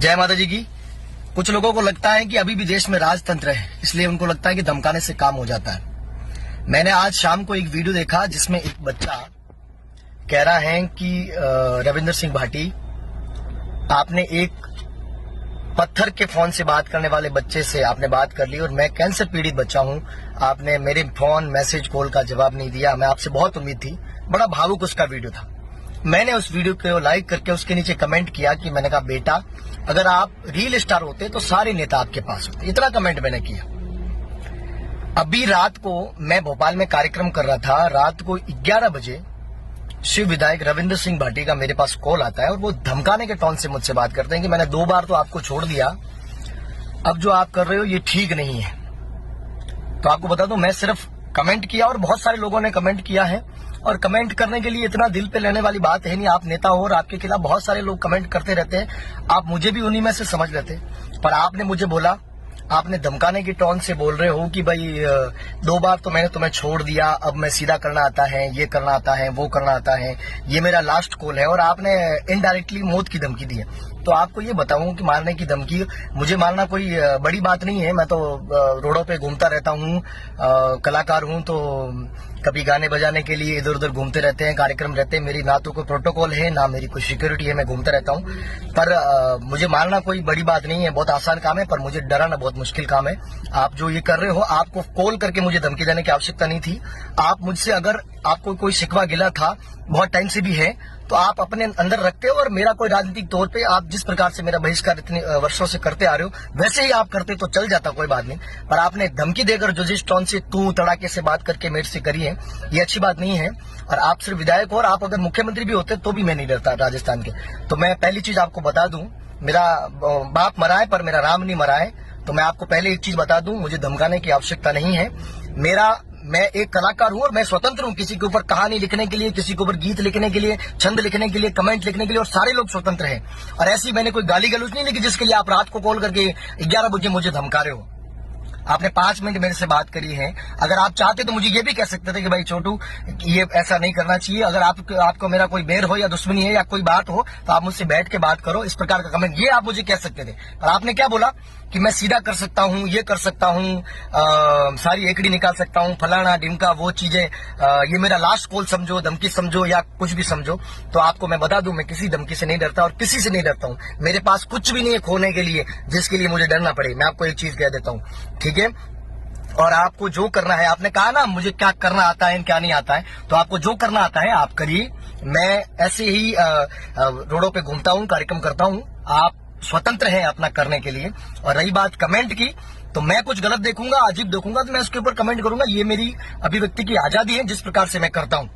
जय माता जी की। कुछ लोगों को लगता है कि अभी भी देश में राजतंत्र है, इसलिए उनको लगता है कि धमकाने से काम हो जाता है। मैंने आज शाम को एक वीडियो देखा जिसमें एक बच्चा कह रहा है कि रविंद्र सिंह भाटी, आपने एक पत्थर के फोन से बात करने वाले बच्चे से आपने बात कर ली और मैं कैंसर पीड़ित बच्चा हूं। आपने मेरे फोन, मैसेज, कॉल का जवाब नहीं दिया। मैं आपसे बहुत उम्मीद थी। बड़ा भावुक उसका वीडियो था। मैंने उस वीडियो को लाइक करके उसके नीचे कमेंट किया कि मैंने कहा, बेटा अगर आप रियल स्टार होते तो सारे नेता आपके पास होते। इतना कमेंट मैंने किया। अभी रात को मैं भोपाल में कार्यक्रम कर रहा था। रात को 11 बजे शिव विधायक रविंद्र सिंह भाटी का मेरे पास कॉल आता है और वो धमकाने के टोन से मुझसे बात करते हैं कि मैंने 2 बार तो आपको छोड़ दिया, अब जो आप कर रहे हो ये ठीक नहीं है। तो आपको बता दूं, मैं सिर्फ कमेंट किया और बहुत सारे लोगों ने कमेंट किया है। और कमेंट करने के लिए इतना दिल पे लेने वाली बात है नहीं। आप नेता हो और आपके खिलाफ बहुत सारे लोग कमेंट करते रहते हैं। आप मुझे भी उन्हीं में से समझ लेते। पर आपने मुझे बोला, आपने धमकाने की टोन से बोल रहे हो कि भाई 2 बार तो मैंने तुम्हें छोड़ दिया, अब मैं सीधा करना आता है, ये करना आता है, वो करना आता है, ये मेरा लास्ट कॉल है। और आपने इनडायरेक्टली मौत की धमकी दी है। तो आपको ये बताऊं कि मारने की धमकी, मुझे मारना कोई बड़ी बात नहीं है। मैं तो रोडों पे घूमता रहता हूँ, कलाकार हूँ, तो कभी गाने बजाने के लिए इधर उधर घूमते रहते हैं, कार्यक्रम रहते हैं। मेरी ना तो कोई प्रोटोकॉल है, ना मेरी कोई सिक्योरिटी है, मैं घूमता रहता हूँ। पर मुझे मारना कोई बड़ी बात नहीं है, बहुत आसान काम है। पर मुझे डराना बहुत मुश्किल काम है। आप जो ये कर रहे हो, आपको कॉल करके मुझे धमकी देने की आवश्यकता नहीं थी। आप मुझसे, अगर आपको कोई शिकवा गिला था, बहुत टाइम से भी है, तो आप अपने अंदर रखते हो। और मेरा कोई राजनीतिक तौर पे आप जिस प्रकार से मेरा बहिष्कार इतने वर्षों से करते आ रहे हो, वैसे ही आप करते तो चल जाता, कोई बात नहीं। पर आपने धमकी देकर जो जिस टोन से तू तड़ाके से बात करके मेरे से करी है, ये अच्छी बात नहीं है। और आप सिर्फ विधायक हो, और आप अगर मुख्यमंत्री भी होते तो भी मैं नहीं डरता राजस्थान के। तो मैं पहली चीज आपको बता दूं, मेरा बाप मरा है पर मेरा राम नहीं मरा है। तो मैं आपको पहले एक चीज बता दूं, मुझे धमकाने की आवश्यकता नहीं है। मैं एक कलाकार हूं और मैं स्वतंत्र हूं किसी के ऊपर कहानी लिखने के लिए, किसी के ऊपर गीत लिखने के लिए, छंद लिखने के लिए, कमेंट लिखने के लिए, और सारे लोग स्वतंत्र हैं। और ऐसी मैंने कोई गाली गलौज नहीं लिखी जिसके लिए आप रात को कॉल करके 11 बजे मुझे धमका रहे हो। आपने 5 मिनट मेरे से बात करी है। अगर आप चाहते तो मुझे ये भी कह सकते थे कि भाई छोटू, ये ऐसा नहीं करना चाहिए। अगर आपको मेरा कोई बैर हो या दुश्मनी है या कोई बात हो तो आप मुझसे बैठ के बात करो। इस प्रकार का कमेंट ये आप मुझे कह सकते थे। पर आपने क्या बोला कि मैं सीधा कर सकता हूँ, ये कर सकता हूँ, सारी एकड़ी निकाल सकता हूँ, फलाना ढिमका, वो चीजें, ये मेरा लास्ट कॉल समझो, धमकी समझो या कुछ भी समझो। तो आपको मैं बता दूं, मैं किसी धमकी से नहीं डरता और किसी से नहीं डरता हूँ। मेरे पास कुछ भी नहीं है खोने के लिए जिसके लिए मुझे डरना पड़े। मैं आपको एक चीज कह देता हूँ, ठीक है। और आपको जो करना है, आपने कहा ना मुझे क्या करना आता है क्या नहीं आता है, तो आपको जो करना आता है आप करिए। मैं ऐसे ही रोडों पे घूमता हूँ, कार्यक्रम करता हूँ। आप स्वतंत्र हैं अपना करने के लिए। और रही बात कमेंट की, तो मैं कुछ गलत देखूंगा, अजीब देखूंगा तो मैं उसके ऊपर कमेंट करूंगा। ये मेरी अभिव्यक्ति की आजादी है, जिस प्रकार से मैं करता हूँ।